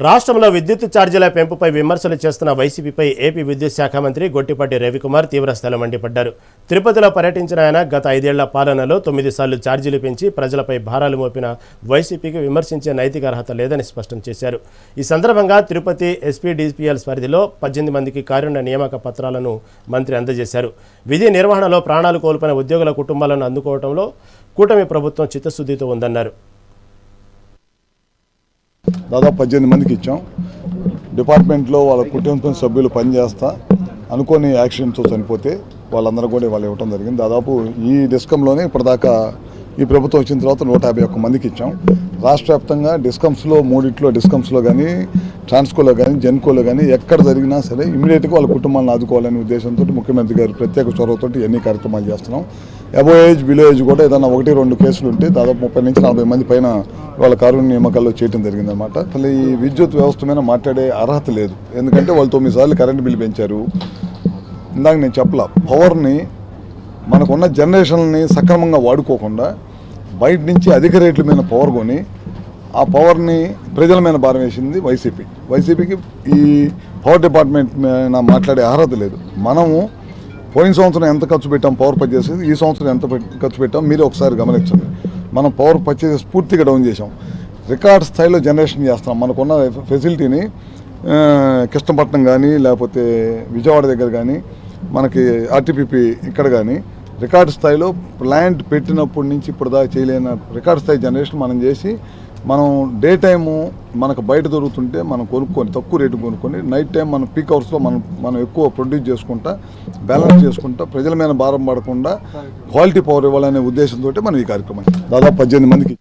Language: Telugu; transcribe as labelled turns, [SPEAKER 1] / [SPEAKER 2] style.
[SPEAKER 1] రాష్ట్రంలో విద్యుత్ ఛార్జీల పెంపుపై విమర్శలు చేస్తున్న వైసీపీపై ఏపీ విద్యుత్ శాఖ మంత్రి గొట్టిపాటి రవికుమార్ తీవ్రస్థాయిలో మండిపడ్డారు. తిరుపతిలో పర్యటించిన ఆయన గత 5 ఏళ్ల పాలనలో 9 సార్లు ఛార్జీలు పెంచి ప్రజలపై భారాలు మోపిన వైసీపీకి విమర్శించే నైతిక అర్హత లేదని స్పష్టం చేశారు. ఈ సందర్భంగా తిరుపతి ఎస్పీడీపీఎల్ పరిధిలో 18 మందికి కారుణ్య నియామక పత్రాలను మంత్రి అందజేశారు. విధి నిర్వహణలో ప్రాణాలు కోల్పోయిన ఉద్యోగుల కుటుంబాలను అందుకోవడంలో కూటమి ప్రభుత్వం చిత్తశుద్ధితో ఉందన్నారు.
[SPEAKER 2] దాదాపు 18 మందికి ఇచ్చాం. డిపార్ట్మెంట్లో వాళ్ళ కుటుంబ సభ్యులు పనిచేస్తా అనుకోని యాక్సిడెంట్తో చనిపోతే వాళ్ళందరూ కూడా వాళ్ళు ఇవ్వడం జరిగింది. దాదాపు ఈ డిస్కంలోనే ఇప్పటిదాకా ఈ ప్రభుత్వం వచ్చిన తర్వాత 151 మందికి ఇచ్చాం. రాష్ట్ర వ్యాప్తంగా డిస్కమ్స్లో 3 డిస్కమ్స్లో కానీ ట్రాన్స్కోలో కానీ జెన్కోలో కానీ ఎక్కడ జరిగినా సరే ఇమీడియట్గా వాళ్ళ కుటుంబాలను ఆదుకోవాలనే ఉద్దేశంతో ముఖ్యమంత్రి గారు ప్రత్యేక చొరవతో ఎన్ని కార్యక్రమాలు చేస్తున్నాం. అబో ఏజ్ బిలో ఏజ్ కూడా ఏదైనా 1-2 కేసులు ఉంటే దాదాపు 30 నుంచి 40 మంది పైన వాళ్ళ కారుణ్య నియామకాల్లో చేయడం జరిగిందనమాట. అసలు ఈ విద్యుత్ వ్యవస్థ మీద మాట్లాడే అర్హత లేదు. ఎందుకంటే వాళ్ళు 9 సార్లు కరెంట్ బిల్లు పెంచారు. ఇందాక నేను చెప్పలా, పవర్ని మనకున్న జనరేషన్ని సక్రమంగా వాడుకోకుండా బయట నుంచి అధిక రేట్ల మీద పవర్ కొని ఆ పవర్ని ప్రజల మీద భారం వేసింది వైసీపీకి ఈ పవర్ డిపార్ట్మెంట్ మీద మాట్లాడే అర్హత లేదు. మనము పోయిన సంవత్సరం ఎంత ఖర్చు పెట్టాం పవర్ పర్చేస్, ఈ సంవత్సరం ఎంత ఖర్చు పెట్టాం మీరు ఒకసారి గమనించండి. మనం పవర్ పర్చేసెస్ పూర్తిగా డౌన్ చేసాం. రికార్డ్ స్థాయిలో జనరేషన్ చేస్తున్నాం. మనకున్న ఫెసిలిటీని కృష్ణపట్నం కానీ లేకపోతే విజయవాడ దగ్గర కానీ మనకి ఆర్టీపీపీ ఇక్కడ కానీ రికార్డ్ స్థాయిలో ప్లాంట్ పెట్టినప్పటి నుంచి ఇప్పుడు దాకా చేయలేని రికార్డ్ స్థాయి జనరేషన్ మనం చేసి మనం డే టైము మనకు బయట దొరుకుతుంటే మనం కొనుక్కొని తక్కువ రేటు కొనుక్కొని నైట్ టైం మనం పీక్ అవర్స్లో మనం ఎక్కువ ప్రొడ్యూస్ చేసుకుంటా బ్యాలెన్స్ చేసుకుంటా ప్రజల మీద భారం పడకుండా క్వాలిటీ పవర్ ఇవ్వాలనే ఉద్దేశంతో మనం ఈ కార్యక్రమం దాదాపు 18 మందికి